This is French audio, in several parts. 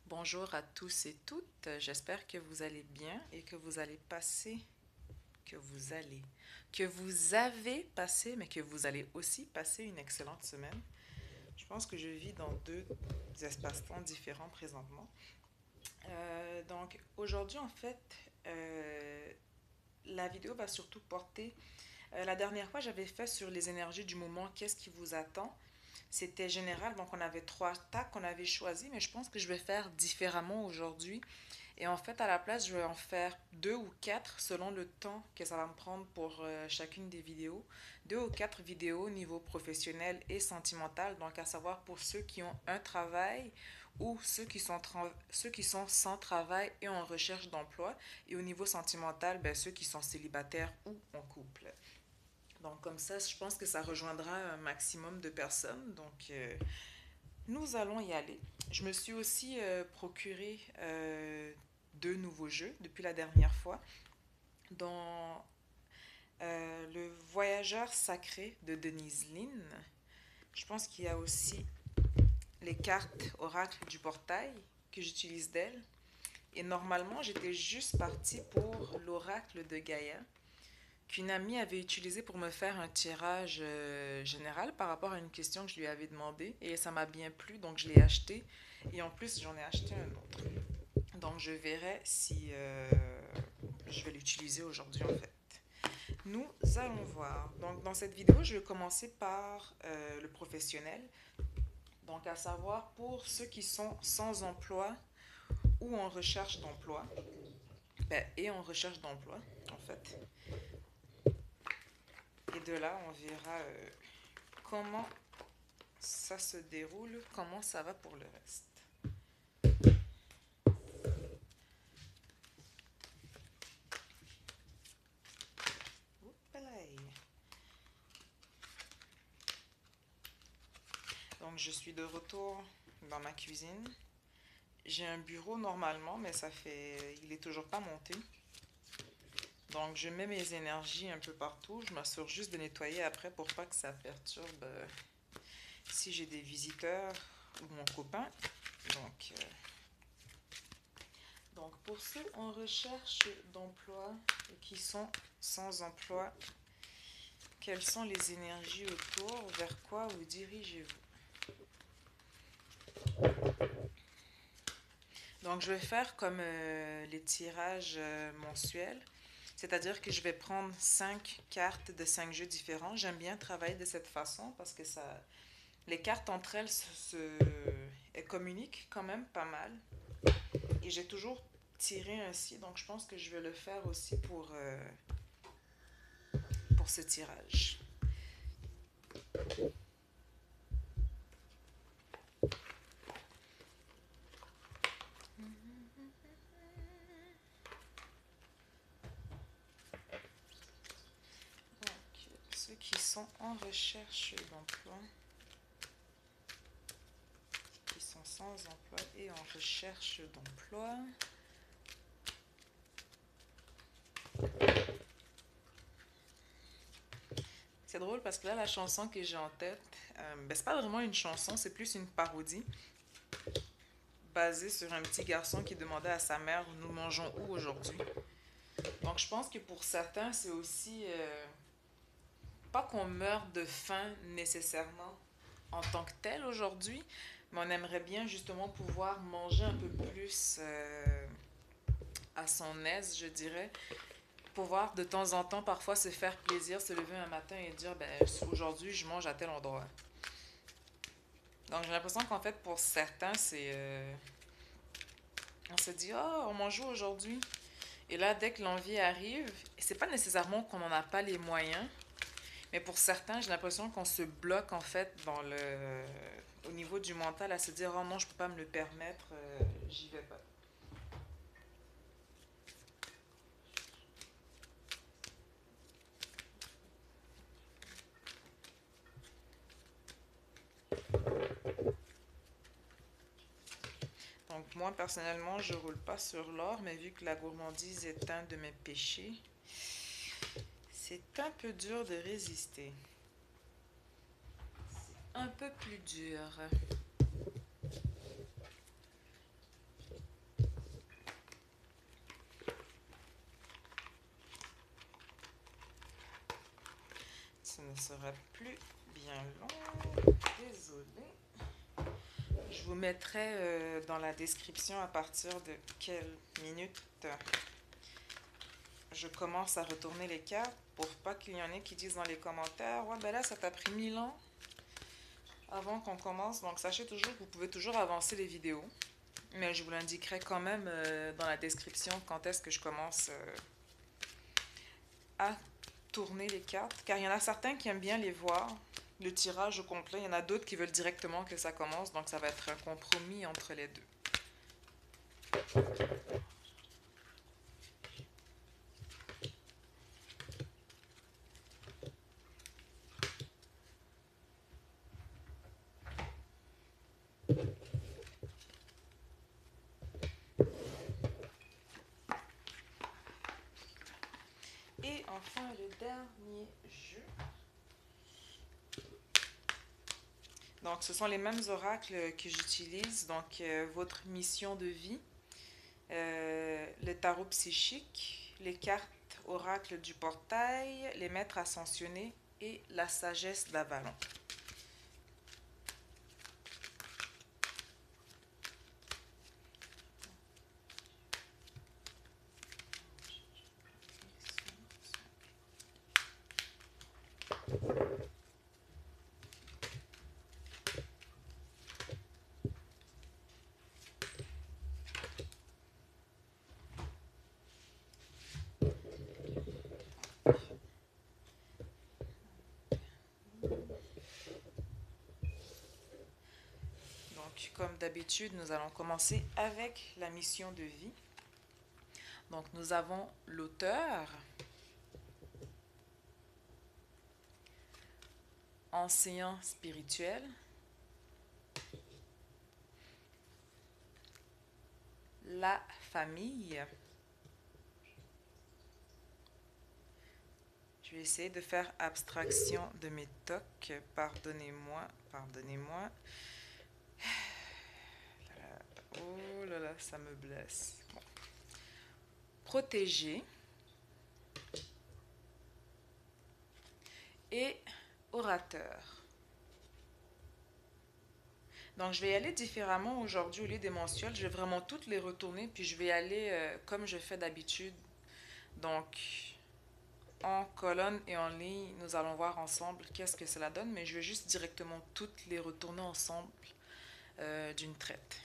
Bonjour à tous et toutes, j'espère que vous allez bien et que vous avez passé, mais que vous allez aussi passer une excellente semaine. Je pense que je vis dans deux espaces-temps différents présentement. Donc aujourd'hui, en fait, euh, la vidéo va surtout porter. La dernière fois, j'avais fait sur les énergies du moment, qu'est-ce qui vous attend. C'était général, donc on avait trois tacs qu'on avait choisis, mais je pense que je vais faire différemment aujourd'hui. Et en fait, à la place, je vais en faire deux ou quatre selon le temps que ça va me prendre pour chacune des vidéos. Deux ou quatre vidéos au niveau professionnel et sentimental, donc à savoir pour ceux qui ont un travail ou ceux qui sont sans travail et en recherche d'emploi. Et au niveau sentimental, ben, ceux qui sont célibataires ou en couple. Donc comme ça, je pense que ça rejoindra un maximum de personnes. Donc nous allons y aller. Je me suis aussi procuré deux nouveaux jeux depuis la dernière fois. Dans Le Voyageur sacré de Denise Lynn, je pense qu'il y a aussi les cartes Oracle du portail que j'utilise d'elle. Et normalement, j'étais juste partie pour l'Oracle de Gaïa, qu'une amie avait utilisé pour me faire un tirage général par rapport à une question que je lui avais demandé. Et ça m'a bien plu, donc je l'ai acheté. Et en plus, j'en ai acheté un autre. Donc je verrai si je vais l'utiliser aujourd'hui en fait. Nous allons voir. Donc dans cette vidéo, je vais commencer par le professionnel. Donc à savoir pour ceux qui sont sans emploi ou en recherche d'emploi. Ben, et en recherche d'emploi en fait. Et de là, on verra comment ça se déroule, comment ça va pour le reste. Donc je suis de retour dans ma cuisine. J'ai un bureau normalement, mais il est toujours pas monté. Donc je mets mes énergies un peu partout. Je m'assure juste de nettoyer après pour pas que ça perturbe si j'ai des visiteurs ou mon copain. Donc, euh, donc pour ceux en recherche d'emploi et qui sont sans emploi, quelles sont les énergies autour? Vers quoi vous dirigez-vous? Donc, je vais faire comme les tirages mensuels, c'est-à-dire que je vais prendre 5 cartes de 5 jeux différents. J'aime bien travailler de cette façon parce que les cartes entre elles elles communiquent quand même pas mal. Et j'ai toujours tiré ainsi, donc je pense que je vais le faire aussi pour ce tirage. Donc, ceux qui sont en recherche d'emploi, qui sont sans emploi et en recherche d'emploi. C'est drôle parce que là, la chanson que j'ai en tête, ben, c'est pas vraiment une chanson, c'est plus une parodie basée sur un petit garçon qui demandait à sa mère nous mangeons où aujourd'hui. Donc je pense que pour certains, c'est aussi pas qu'on meurt de faim nécessairement en tant que tel aujourd'hui, mais on aimerait bien justement pouvoir manger un peu plus à son aise, je dirais. Pouvoir de temps en temps parfois se faire plaisir, se lever un matin et dire ben aujourd'hui je mange à tel endroit. Donc j'ai l'impression qu'en fait pour certains on se dit oh on mange où aujourd'hui et là dès que l'envie arrive, c'est pas nécessairement qu'on n'en a pas les moyens, mais pour certains j'ai l'impression qu'on se bloque en fait au niveau du mental à se dire oh non je peux pas me le permettre, j'y vais pas. Donc moi personnellement je roule pas sur l'or, mais vu que la gourmandise est un de mes péchés, c'est un peu dur de résister. Un peu plus dur. sera plus bien long. Désolée. Je vous mettrai dans la description à partir de quelle minute je commence à retourner les cartes pour pas qu'il y en ait qui disent dans les commentaires « Ouais, ben là, ça t'a pris 1000 ans avant qu'on commence. » Donc, sachez toujours que vous pouvez toujours avancer les vidéos. Mais je vous l'indiquerai quand même dans la description quand est-ce que je commence à tourner les cartes. Car il y en a certains qui aiment bien les voir, le tirage au complet. Il y en a d'autres qui veulent directement que ça commence. Donc, ça va être un compromis entre les deux. Et enfin, le dernier jeu. Donc, ce sont les mêmes oracles que j'utilise. Donc, votre mission de vie, le tarot psychique, les cartes oracles du portail, les maîtres ascensionnés et la sagesse d'Avalon. Donc, comme d'habitude, nous allons commencer avec la mission de vie. Donc, nous avons l'auteur, enseignant spirituel, la famille. Je vais essayer de faire abstraction de mes tocs. Pardonnez-moi, pardonnez-moi. Oh là là, ça me blesse. Bon. Protégé et orateur. Donc, je vais y aller différemment aujourd'hui au lieu des mensuels. Je vais vraiment toutes les retourner, puis je vais y aller comme je fais d'habitude. Donc, en colonne et en ligne, nous allons voir ensemble qu'est-ce que cela donne, mais je vais juste directement toutes les retourner ensemble d'une traite.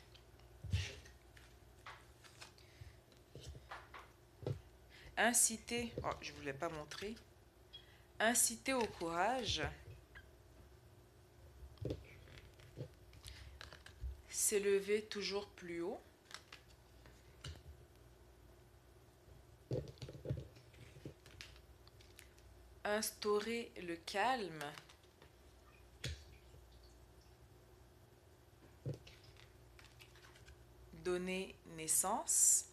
Inciter, oh, je ne voulais pas montrer, inciter au courage, s'élever toujours plus haut, instaurer le calme, donner naissance,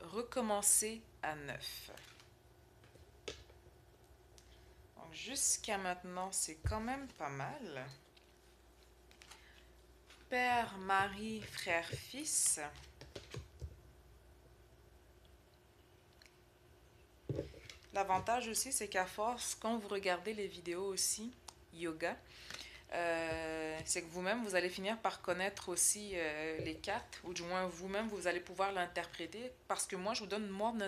recommencer à neuf. Donc jusqu'à maintenant, c'est quand même pas mal. Père, mari, frère, fils. L'avantage aussi, c'est qu'à force, quand vous regardez les vidéos aussi, yoga, c'est que vous-même, vous allez finir par connaître aussi les cartes, ou du moins vous-même, vous allez pouvoir l'interpréter, parce que moi, je vous donne mon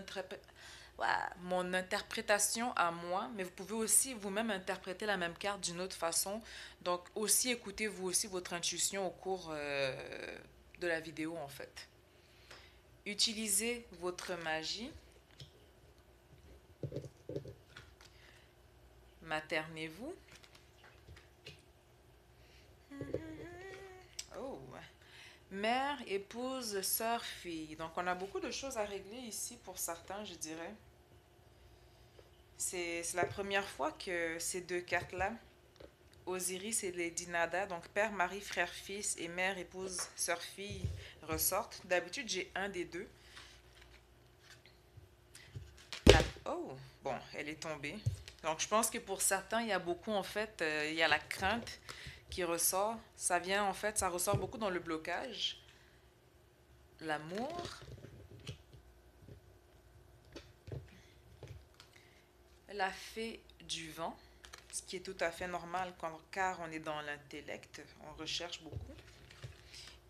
interprétation à moi, mais vous pouvez aussi vous-même interpréter la même carte d'une autre façon. Donc, aussi écoutez vous aussi votre intuition au cours de la vidéo, en fait. Utilisez votre magie. Maternez-vous. Oh. Mère, épouse, sœur, fille. Donc, on a beaucoup de choses à régler ici pour certains, je dirais. C'est la première fois que ces deux cartes-là, Osiris et Lady Nada, donc père, mari, frère, fils et mère, épouse, sœur, fille, ressortent. D'habitude, j'ai un des deux. Oh, bon, elle est tombée. Donc, je pense que pour certains, il y a beaucoup, en fait, il y a la crainte qui ressort. Ça vient, en fait, ça ressort beaucoup dans le blocage. L'amour. la fée du vent, ce qui est tout à fait normal car on est dans l'intellect, on recherche beaucoup.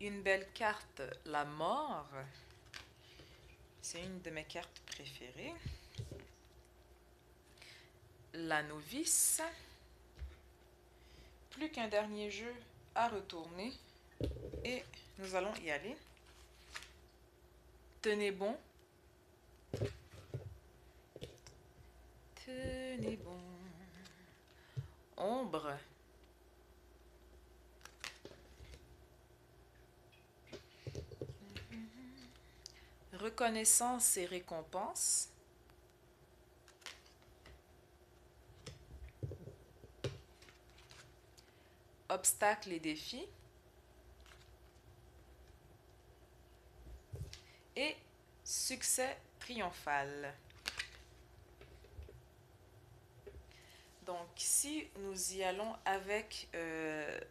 Une belle carte, la mort, c'est une de mes cartes préférées. La novice. Plus qu'un dernier jeu à retourner et nous allons y aller. Tenez bon. Tenez bon. Ombre. Reconnaissance et récompense. Obstacles et défis. Et succès triomphal. Donc, si nous y allons avec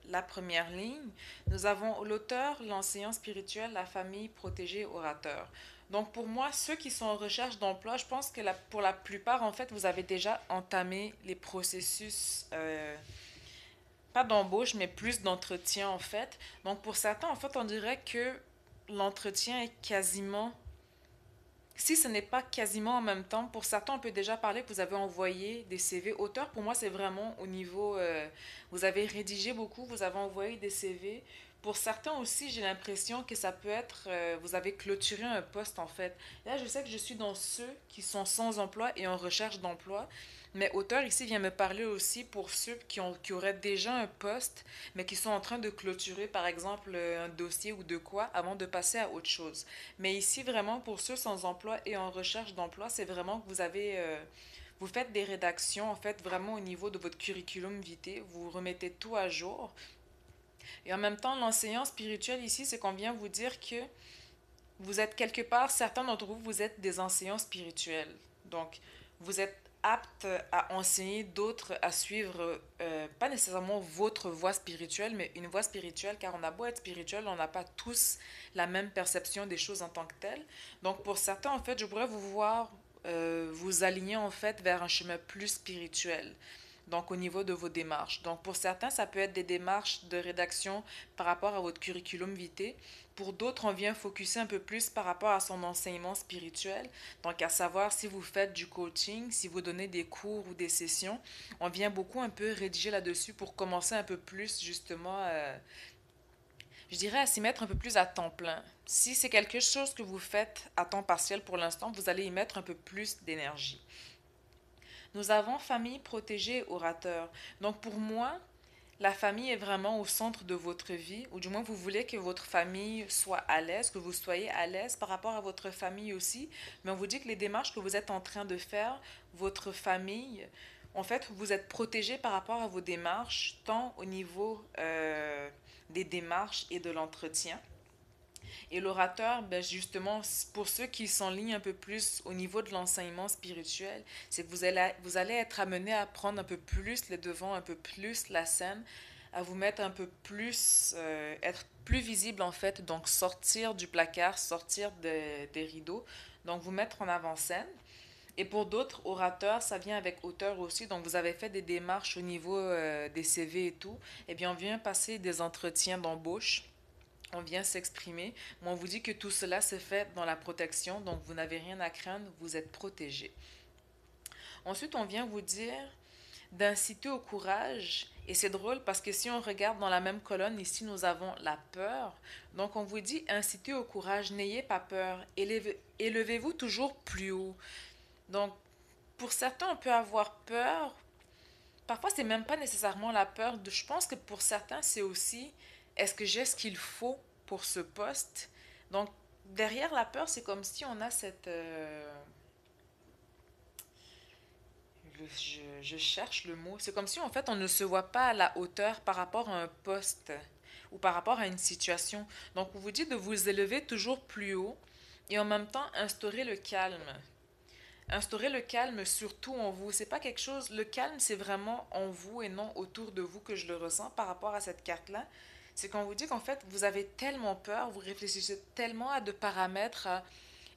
la première ligne, nous avons l'auteur, l'enseignant spirituel, la famille, protégé, orateur. Donc, pour moi, ceux qui sont en recherche d'emploi, je pense que pour la plupart, en fait, vous avez déjà entamé les processus, pas d'embauche, mais plus d'entretien, en fait. Donc, pour certains, en fait, on dirait que l'entretien est quasiment, si ce n'est pas quasiment en même temps, pour certains, on peut déjà parler que vous avez envoyé des CV. Auteur, pour moi, c'est vraiment au niveau, vous avez rédigé beaucoup, vous avez envoyé des CV. Pour certains aussi, j'ai l'impression que ça peut être, vous avez clôturé un poste en fait. Là, je sais que je suis dans ceux qui sont sans emploi et en recherche d'emploi. Mais auteur ici vient me parler aussi pour ceux qui auraient déjà un poste, mais qui sont en train de clôturer, par exemple, un dossier ou de quoi, avant de passer à autre chose. Mais ici, vraiment, pour ceux sans emploi et en recherche d'emploi, c'est vraiment que vous avez, vous faites des rédactions, en fait, vraiment au niveau de votre curriculum vitae, vous remettez tout à jour. Et en même temps, l'enseignant spirituel ici, c'est qu'on vient vous dire que vous êtes quelque part, certains d'entre vous, vous êtes des enseignants spirituels. Donc, vous êtes aptes à enseigner d'autres à suivre, pas nécessairement votre voie spirituelle, mais une voie spirituelle, car on a beau être spirituel, on n'a pas tous la même perception des choses en tant que telles. Donc, pour certains, en fait, je pourrais vous voir vous aligner, en fait, vers un chemin plus spirituel. Donc, au niveau de vos démarches. Donc, pour certains, ça peut être des démarches de rédaction par rapport à votre curriculum vitae. Pour d'autres, on vient focuser un peu plus par rapport à son enseignement spirituel. Donc, à savoir si vous faites du coaching, si vous donnez des cours ou des sessions, on vient beaucoup un peu rédiger là-dessus pour commencer un peu plus, justement, je dirais à s'y mettre un peu plus à temps plein. Si c'est quelque chose que vous faites à temps partiel pour l'instant, vous allez y mettre un peu plus d'énergie. Nous avons famille protégée orateur. Donc pour moi, la famille est vraiment au centre de votre vie, ou du moins vous voulez que votre famille soit à l'aise, que vous soyez à l'aise par rapport à votre famille aussi. Mais on vous dit que les démarches que vous êtes en train de faire, votre famille, en fait, vous êtes protégé par rapport à vos démarches, tant au niveau des démarches et de l'entretien. Et l'orateur, ben justement, pour ceux qui s'enlignent un peu plus au niveau de l'enseignement spirituel, c'est que vous allez être amené à prendre un peu plus les devants, un peu plus la scène, à vous mettre un peu plus, être plus visible en fait, donc sortir du placard, sortir des rideaux, donc vous mettre en avant-scène. Et pour d'autres orateurs, ça vient avec auteur aussi. Donc, vous avez fait des démarches au niveau des CV et tout. Eh bien, on vient passer des entretiens d'embauche, on vient s'exprimer, mais on vous dit que tout cela se fait dans la protection, donc vous n'avez rien à craindre, vous êtes protégé. Ensuite, on vient vous dire d'inciter au courage, et c'est drôle parce que si on regarde dans la même colonne, ici nous avons la peur, donc on vous dit inciter au courage, n'ayez pas peur, élevez-vous toujours plus haut. Donc, pour certains, on peut avoir peur. Parfois, c'est même pas nécessairement la peur. Je pense que pour certains, c'est aussi est-ce que j'ai ce qu'il faut pour ce poste. Donc, derrière la peur, c'est comme si on a cette. Je cherche le mot. C'est comme si en fait on ne se voit pas à la hauteur par rapport à un poste ou par rapport à une situation. Donc, on vous dit de vous élever toujours plus haut et en même temps instaurer le calme. Instaurer le calme surtout en vous. C'est pas quelque chose. Le calme, c'est vraiment en vous et non autour de vous que je le ressens par rapport à cette carte-là. C'est qu'on vous dit qu'en fait, vous avez tellement peur, vous réfléchissez tellement à de paramètres, à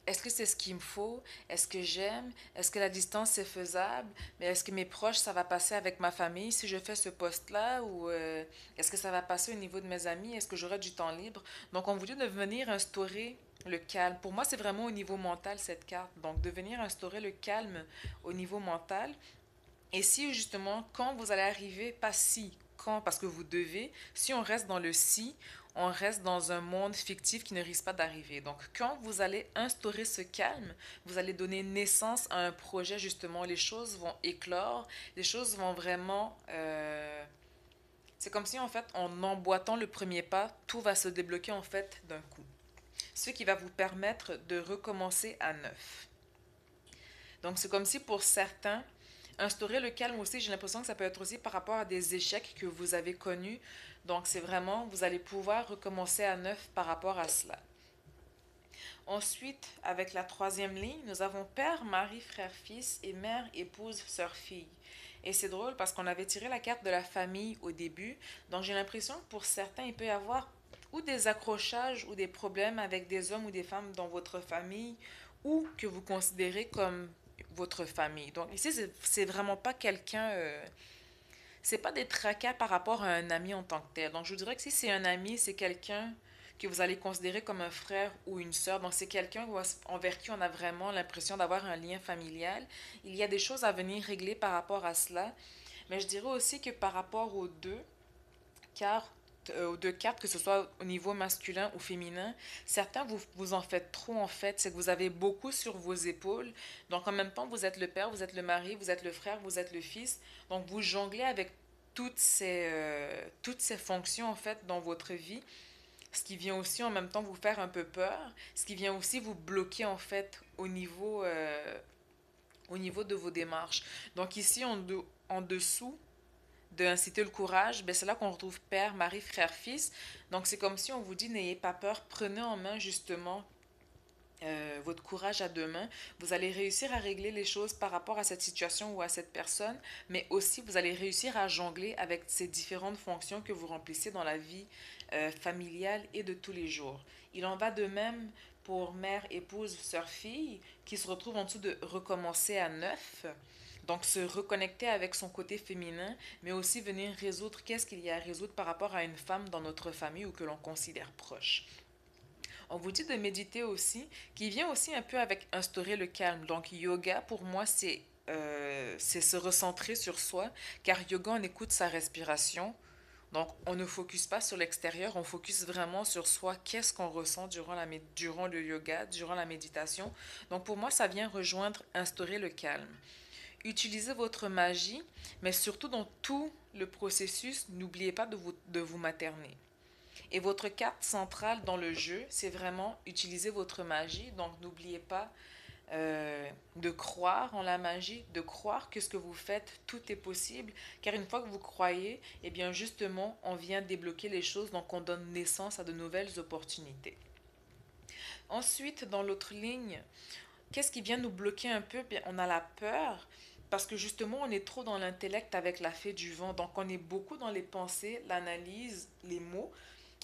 est-ce que c'est ce qu'il me faut? Est-ce que j'aime? Est-ce que la distance est faisable? Mais est-ce que mes proches, ça va passer avec ma famille si je fais ce poste-là? Ou est-ce que ça va passer au niveau de mes amis? Est-ce que j'aurai du temps libre? Donc, on voulait de venir instaurer le calme. Pour moi, c'est vraiment au niveau mental, cette carte. Donc, de venir instaurer le calme au niveau mental. Et si justement, quand vous allez arriver, pas si, quand, parce que vous devez, si on reste dans le si, on reste dans un monde fictif qui ne risque pas d'arriver. Donc, quand vous allez instaurer ce calme, vous allez donner naissance à un projet, justement, les choses vont éclore, les choses vont vraiment... c'est comme si, en fait, en emboîtant le premier pas, tout va se débloquer, en fait, d'un coup. Ce qui va vous permettre de recommencer à neuf. Donc, c'est comme si pour certains, instaurer le calme aussi, j'ai l'impression que ça peut être aussi par rapport à des échecs que vous avez connus. Donc, c'est vraiment, vous allez pouvoir recommencer à neuf par rapport à cela. Ensuite, avec la troisième ligne, nous avons père, mari, frère, fils et mère, épouse, sœur, fille. Et c'est drôle parce qu'on avait tiré la carte de la famille au début. Donc, j'ai l'impression que pour certains, il peut y avoir ou des accrochages ou des problèmes avec des hommes ou des femmes dans votre famille ou que vous considérez comme votre famille. Donc, ici, c'est vraiment pas quelqu'un. C'est pas des tracas par rapport à un ami en tant que tel. Donc, je vous dirais que si c'est un ami, c'est quelqu'un que vous allez considérer comme un frère ou une sœur. Donc, c'est quelqu'un envers qui on a vraiment l'impression d'avoir un lien familial. Il y a des choses à venir régler par rapport à cela. Mais je dirais aussi que par rapport cartes, aux deux cartes, que ce soit au niveau masculin ou féminin, certains vous en faites trop en fait, c'est que vous avez beaucoup sur vos épaules. Donc en même temps, vous êtes le père, vous êtes le mari, vous êtes le frère, vous êtes le fils. Donc vous jonglez avec toutes ces fonctions en fait dans votre vie, ce qui vient aussi en même temps vous faire un peu peur, ce qui vient aussi vous bloquer en fait au niveau de vos démarches. Donc ici en dessous, d'inciter le courage, ben c'est là qu'on retrouve père, mari, frère, fils. Donc c'est comme si on vous dit n'ayez pas peur, prenez en main justement votre courage à deux mains. Vous allez réussir à régler les choses par rapport à cette situation ou à cette personne, mais aussi vous allez réussir à jongler avec ces différentes fonctions que vous remplissez dans la vie familiale et de tous les jours. Il en va de même pour mère, épouse, sœur, fille, qui se retrouve en dessous de recommencer à neuf. Donc, se reconnecter avec son côté féminin, mais aussi venir résoudre qu'est-ce qu'il y a à résoudre par rapport à une femme dans notre famille ou que l'on considère proche. On vous dit de méditer aussi, qui vient aussi un peu avec instaurer le calme. Donc, yoga, pour moi, c'est se recentrer sur soi, car yoga, on écoute sa respiration. Donc, on ne focus pas sur l'extérieur, on focus vraiment sur soi. Qu'est-ce qu'on ressent durant le yoga, durant la méditation. Donc, pour moi, ça vient rejoindre, instaurer le calme. Utilisez votre magie, mais surtout dans tout le processus, n'oubliez pas de vous materner. Et votre carte centrale dans le jeu, c'est vraiment utiliser votre magie. Donc n'oubliez pas de croire en la magie, de croire que ce que vous faites, tout est possible. Car une fois que vous croyez, eh bien justement, on vient débloquer les choses, donc on donne naissance à de nouvelles opportunités. Ensuite, dans l'autre ligne, qu'est-ce qui vient nous bloquer un peu? Bien, on a la peur parce que justement, on est trop dans l'intellect avec la fée du vent. Donc, on est beaucoup dans les pensées, l'analyse, les mots.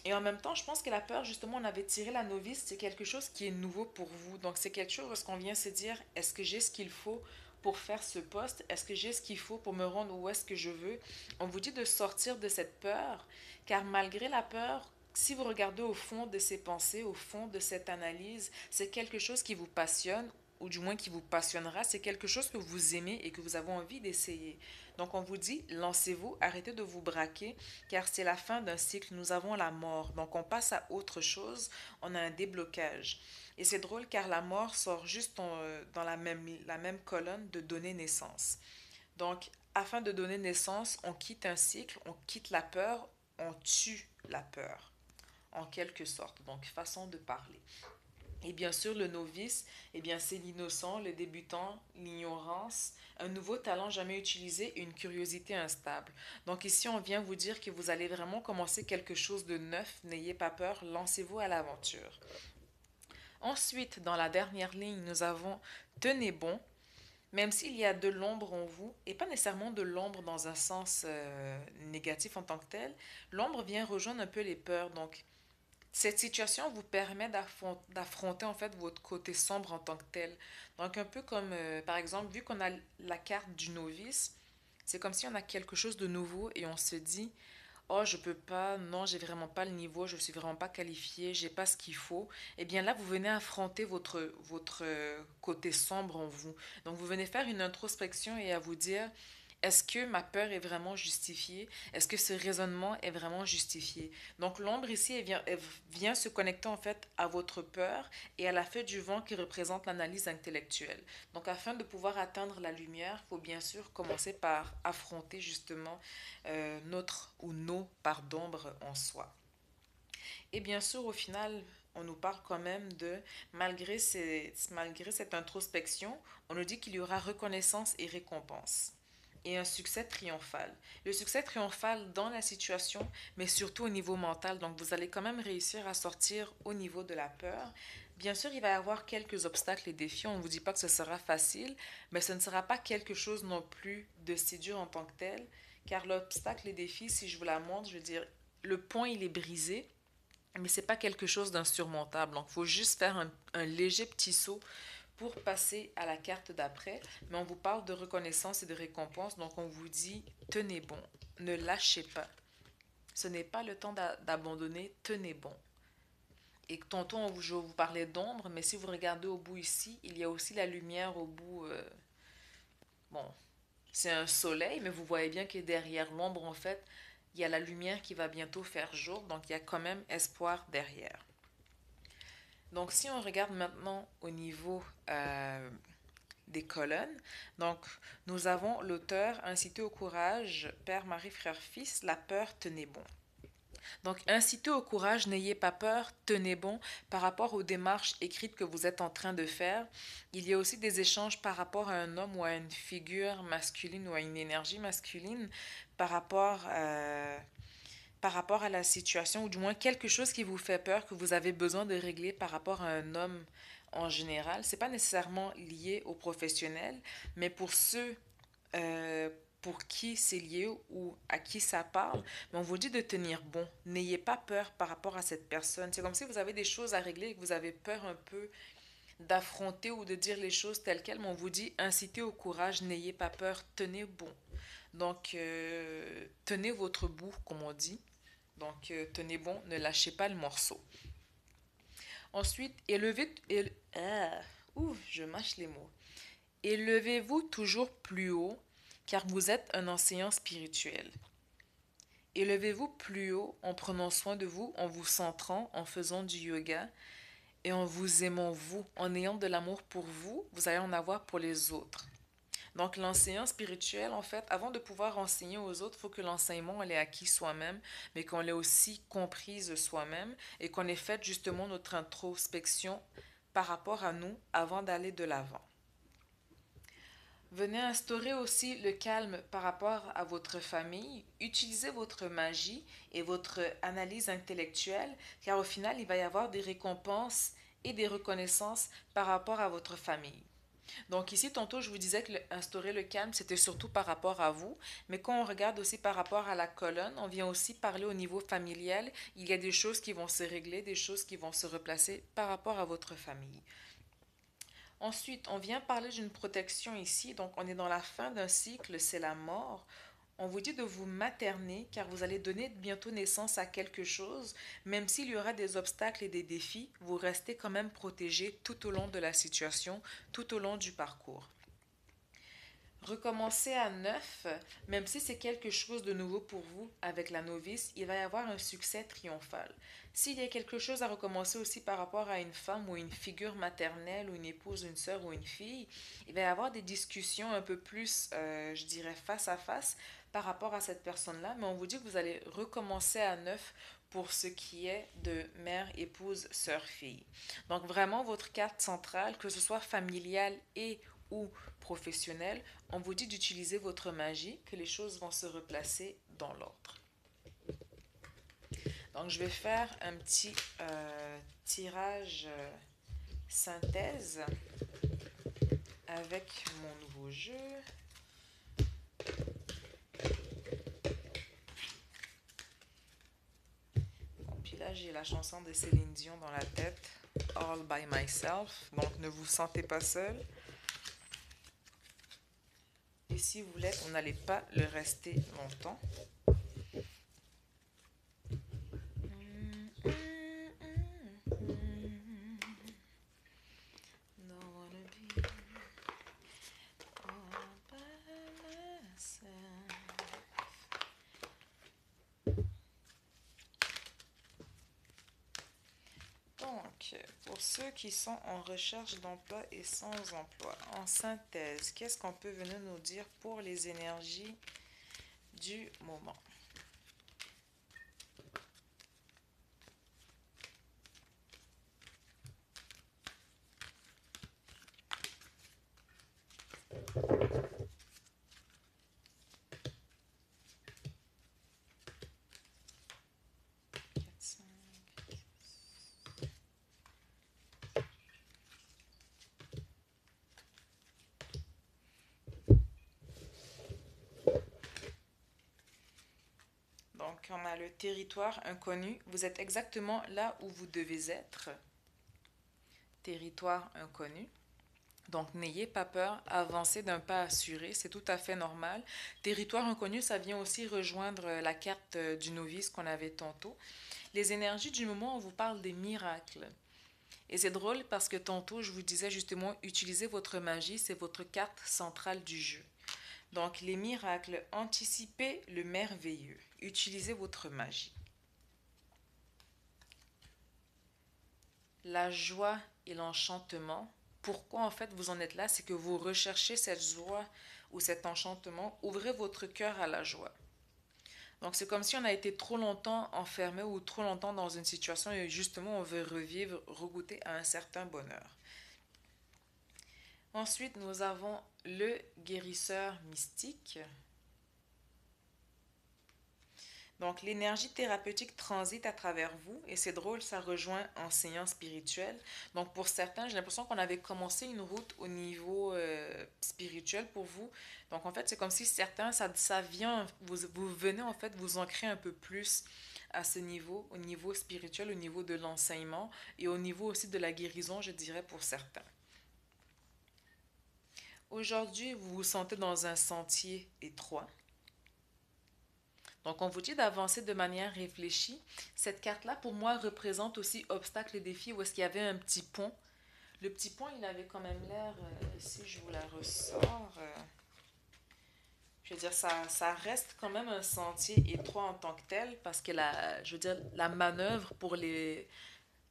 Et en même temps, je pense que la peur, justement, on avait tiré la novice, c'est quelque chose qui est nouveau pour vous. Donc, c'est quelque chose où qu'on vient se dire, est-ce que j'ai ce qu'il faut pour faire ce poste? Est-ce que j'ai ce qu'il faut pour me rendre où est-ce que je veux? On vous dit de sortir de cette peur, car malgré la peur, si vous regardez au fond de ces pensées, au fond de cette analyse, c'est quelque chose qui vous passionne, ou du moins qui vous passionnera, c'est quelque chose que vous aimez et que vous avez envie d'essayer. Donc on vous dit, lancez-vous, arrêtez de vous braquer, car c'est la fin d'un cycle, nous avons la mort. Donc on passe à autre chose, on a un déblocage. Et c'est drôle car la mort sort juste dans la même colonne de donner naissance. Donc afin de donner naissance, on quitte un cycle, on quitte la peur, on tue la peur, en quelque sorte. Donc façon de parler. Et bien sûr, le novice, eh bien, c'est l'innocent, le débutant, l'ignorance, un nouveau talent jamais utilisé, une curiosité instable. Donc ici, on vient vous dire que vous allez vraiment commencer quelque chose de neuf, n'ayez pas peur, lancez-vous à l'aventure. Ensuite, dans la dernière ligne, nous avons tenez bon, même s'il y a de l'ombre en vous, et pas nécessairement de l'ombre dans un sens négatif en tant que tel, l'ombre vient rejoindre un peu les peurs. Donc, Cette situation vous permet d'affronter en fait votre côté sombre en tant que tel. Donc un peu comme par exemple, vu qu'on a la carte du novice, c'est comme si on a quelque chose de nouveau et on se dit, oh, je peux pas, non, j'ai vraiment pas le niveau, je suis vraiment pas qualifié, j'ai pas ce qu'il faut. Eh bien là, vous venez affronter votre côté sombre en vous. Donc vous venez faire une introspection et à vous dire, est-ce que ma peur est vraiment justifiée? Est-ce que ce raisonnement est vraiment justifié? Donc l'ombre ici, elle vient se connecter en fait à votre peur et à la feu du vent qui représente l'analyse intellectuelle. Donc afin de pouvoir atteindre la lumière, il faut bien sûr commencer par affronter justement notre ou nos parts d'ombre en soi. Et bien sûr, au final, on nous parle quand même de, malgré cette introspection, on nous dit qu'il y aura reconnaissance et récompense. Et un succès triomphal. Le succès triomphal dans la situation, mais surtout au niveau mental. Donc, vous allez quand même réussir à sortir au niveau de la peur. Bien sûr, il va y avoir quelques obstacles et défis. On ne vous dit pas que ce sera facile, mais ce ne sera pas quelque chose non plus de si dur en tant que tel. Car l'obstacle et défi, si je vous la montre, je veux dire, le pont, il est brisé, mais c'est pas quelque chose d'insurmontable. Donc, il faut juste faire un léger petit saut pour passer à la carte d'après. Mais on vous parle de reconnaissance et de récompense. Donc, on vous dit, tenez bon, ne lâchez pas. Ce n'est pas le temps d'abandonner, tenez bon. Et tantôt, je vous parlais d'ombre, mais si vous regardez au bout ici, il y a aussi la lumière au bout. Bon, c'est un soleil, mais vous voyez bien que derrière l'ombre, en fait, il y a la lumière qui va bientôt faire jour. Donc, il y a quand même espoir derrière. Donc, si on regarde maintenant au niveau des colonnes, donc nous avons l'auteur incité au courage, Père, Marie, Frère, Fils, la peur, tenez bon. Donc, incitez au courage, n'ayez pas peur, tenez bon par rapport aux démarches écrites que vous êtes en train de faire. Il y a aussi des échanges par rapport à un homme ou à une figure masculine ou à une énergie masculine par rapport par rapport à la situation, ou du moins quelque chose qui vous fait peur, que vous avez besoin de régler par rapport à un homme en général. C'est pas nécessairement lié aux professionnels, mais pour ceux pour qui c'est lié ou à qui ça parle, mais on vous dit de tenir bon. N'ayez pas peur par rapport à cette personne. C'est comme si vous avez des choses à régler et que vous avez peur un peu d'affronter ou de dire les choses telles quelles, mais on vous dit incitez au courage, n'ayez pas peur, tenez bon. Donc, tenez votre bout, comme on dit. Donc, tenez bon, ne lâchez pas le morceau. Ensuite, je mâche les mots. Élevez-vous toujours plus haut, car vous êtes un enseignant spirituel. Élevez-vous plus haut en prenant soin de vous, en vous centrant, en faisant du yoga et en vous aimant vous, en ayant de l'amour pour vous, vous allez en avoir pour les autres. Donc l'enseignant spirituel, en fait, avant de pouvoir enseigner aux autres, il faut que l'enseignement l'ait acquis soi-même, mais qu'on l'ait aussi comprise soi-même et qu'on ait fait justement notre introspection par rapport à nous avant d'aller de l'avant. Venez instaurer aussi le calme par rapport à votre famille. Utilisez votre magie et votre analyse intellectuelle, car au final, il va y avoir des récompenses et des reconnaissances par rapport à votre famille. Donc ici, tantôt, je vous disais que instaurer le calme, c'était surtout par rapport à vous. Mais quand on regarde aussi par rapport à la colonne, on vient aussi parler au niveau familial. Il y a des choses qui vont se régler, des choses qui vont se replacer par rapport à votre famille. Ensuite, on vient parler d'une protection ici. Donc, on est dans la fin d'un cycle, c'est la mort. On vous dit de vous materner car vous allez donner bientôt naissance à quelque chose. Même s'il y aura des obstacles et des défis, vous restez quand même protégé tout au long de la situation, tout au long du parcours. Recommencer à neuf, même si c'est quelque chose de nouveau pour vous avec la novice, il va y avoir un succès triomphal. S'il y a quelque chose à recommencer aussi par rapport à une femme ou une figure maternelle ou une épouse, une sœur ou une fille, il va y avoir des discussions un peu plus, je dirais, face à face par rapport à cette personne-là, mais on vous dit que vous allez recommencer à neuf pour ce qui est de mère, épouse, sœur, fille. Donc vraiment, votre carte centrale, que ce soit familiale et ou professionnelle, on vous dit d'utiliser votre magie, que les choses vont se replacer dans l'ordre. Donc, je vais faire un petit tirage synthèse avec mon nouveau jeu. Donc, puis là, Là, j'ai la chanson de Céline Dion dans la tête, All by Myself. Donc, ne vous sentez pas seul. Et si vous l'êtes, vous n'allez pas le rester longtemps. Donc, pour ceux qui sont en recherche d'emploi et sans emploi, en synthèse, qu'est-ce qu'on peut venir nous dire pour les énergies du moment? Donc, on a le territoire inconnu. Vous êtes exactement là où vous devez être. Territoire inconnu. Donc, n'ayez pas peur, avancez d'un pas assuré, c'est tout à fait normal. Territoire inconnu, ça vient aussi rejoindre la carte du novice qu'on avait tantôt. Les énergies du moment, on vous parle des miracles. Et c'est drôle parce que tantôt, je vous disais justement, utilisez votre magie, c'est votre carte centrale du jeu. Donc, les miracles, anticipez le merveilleux. Utilisez votre magie. La joie et l'enchantement. Pourquoi en fait vous en êtes là? C'est que vous recherchez cette joie ou cet enchantement. Ouvrez votre cœur à la joie. Donc c'est comme si on a été trop longtemps enfermé ou trop longtemps dans une situation et justement on veut revivre, regoûter à un certain bonheur. Ensuite, nous avons le guérisseur mystique. Donc, l'énergie thérapeutique transite à travers vous et c'est drôle, ça rejoint enseignant spirituel. Donc, pour certains, j'ai l'impression qu'on avait commencé une route au niveau spirituel pour vous. Donc, en fait, c'est comme si certains, ça vient, vous venez en fait vous ancrer un peu plus à ce niveau, au niveau spirituel, au niveau de l'enseignement et au niveau aussi de la guérison, je dirais, pour certains. Aujourd'hui, vous vous sentez dans un sentier étroit. Donc, on vous dit d'avancer de manière réfléchie. Cette carte-là, pour moi, représente aussi obstacle et défi où est-ce qu'il y avait un petit pont. Le petit pont, il avait quand même l'air, si je vous la ressors, je veux dire, ça reste quand même un sentier étroit en tant que tel parce que je veux dire, la manœuvre pour les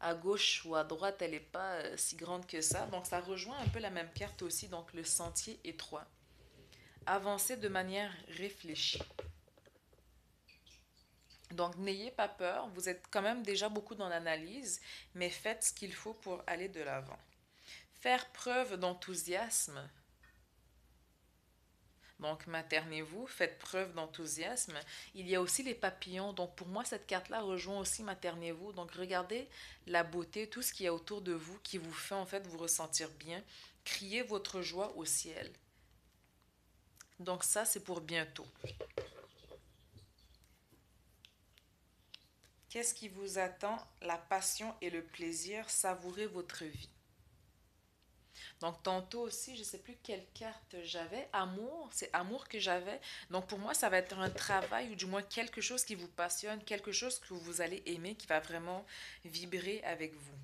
à gauche ou à droite, elle n'est pas si grande que ça. Donc, ça rejoint un peu la même carte aussi, donc le sentier étroit. Avancer de manière réfléchie. Donc, n'ayez pas peur, vous êtes quand même déjà beaucoup dans l'analyse, mais faites ce qu'il faut pour aller de l'avant. Faire preuve d'enthousiasme. Donc, maternez-vous, faites preuve d'enthousiasme. Il y a aussi les papillons. Donc, pour moi, cette carte-là rejoint aussi maternez-vous. Donc, regardez la beauté, tout ce qu'il y a autour de vous qui vous fait en fait vous ressentir bien. Criez votre joie au ciel. Donc, ça, c'est pour bientôt. Qu'est-ce qui vous attend? La passion et le plaisir, savourez votre vie. Donc tantôt aussi, je ne sais plus quelle carte j'avais, amour, c'est amour que j'avais. Donc pour moi, ça va être un travail ou du moins quelque chose qui vous passionne, quelque chose que vous allez aimer, qui va vraiment vibrer avec vous.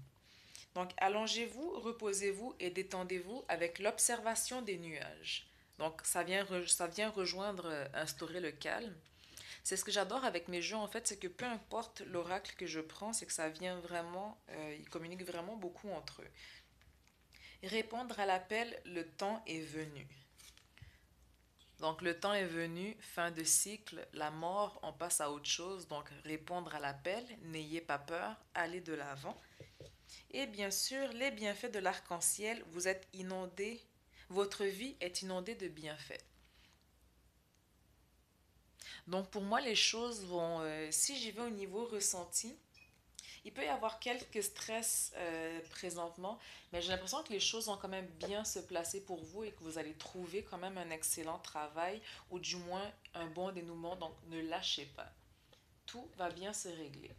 Donc allongez-vous, reposez-vous et détendez-vous avec l'observation des nuages. Donc ça vient rejoindre, instaurer le calme. C'est ce que j'adore avec mes jeux, en fait, c'est que peu importe l'oracle que je prends, c'est que ça vient vraiment, ils communiquent vraiment beaucoup entre eux. Répondre à l'appel, le temps est venu. Donc le temps est venu, fin de cycle, la mort, on passe à autre chose. Donc répondre à l'appel, n'ayez pas peur, allez de l'avant. Et bien sûr, les bienfaits de l'arc-en-ciel, vous êtes inondé, votre vie est inondée de bienfaits. Donc pour moi, les choses vont, si j'y vais au niveau ressenti, il peut y avoir quelques stress présentement, mais j'ai l'impression que les choses vont quand même bien se placer pour vous et que vous allez trouver quand même un excellent travail ou du moins un bon dénouement. Donc ne lâchez pas. Tout va bien se régler.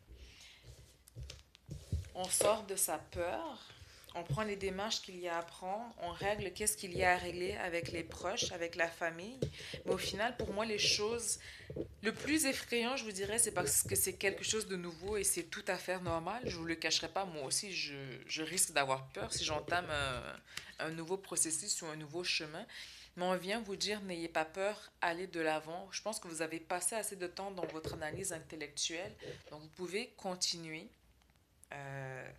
On sort de sa peur, on prend les démarches qu'il y a à prendre, on règle qu'est-ce qu'il y a à régler avec les proches, avec la famille. Mais au final, pour moi, les choses, le plus effrayant, je vous dirais, c'est parce que c'est quelque chose de nouveau et c'est tout à fait normal. Je ne vous le cacherai pas, moi aussi, je risque d'avoir peur si j'entame un nouveau processus ou un nouveau chemin. Mais on vient vous dire, n'ayez pas peur, allez de l'avant. Je pense que vous avez passé assez de temps dans votre analyse intellectuelle, donc vous pouvez continuer euh,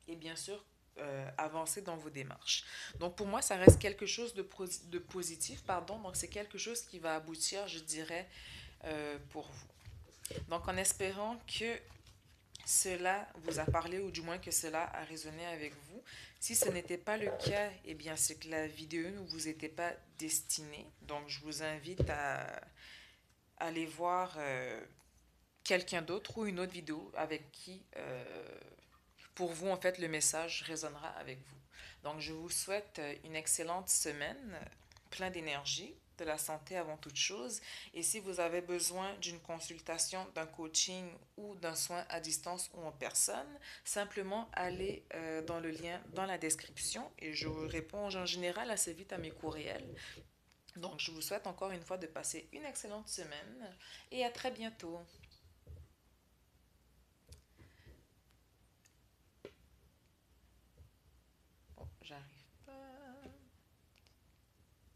et bien sûr avancer dans vos démarches. Donc pour moi, ça reste quelque chose de positif, pardon. Donc c'est quelque chose qui va aboutir, je dirais, pour vous. Donc en espérant que cela vous a parlé ou du moins que cela a résonné avec vous. Si ce n'était pas le cas, eh bien c'est que la vidéo ne vous était pas destinée. Donc je vous invite à aller voir quelqu'un d'autre ou une autre vidéo avec qui, pour vous, en fait, le message résonnera avec vous. Donc je vous souhaite une excellente semaine, plein d'énergie, de la santé avant toute chose. Et si vous avez besoin d'une consultation, d'un coaching ou d'un soin à distance ou en personne, simplement allez dans le lien dans la description et je vous réponds en général assez vite à mes courriels. Donc je vous souhaite encore une fois de passer une excellente semaine et à très bientôt.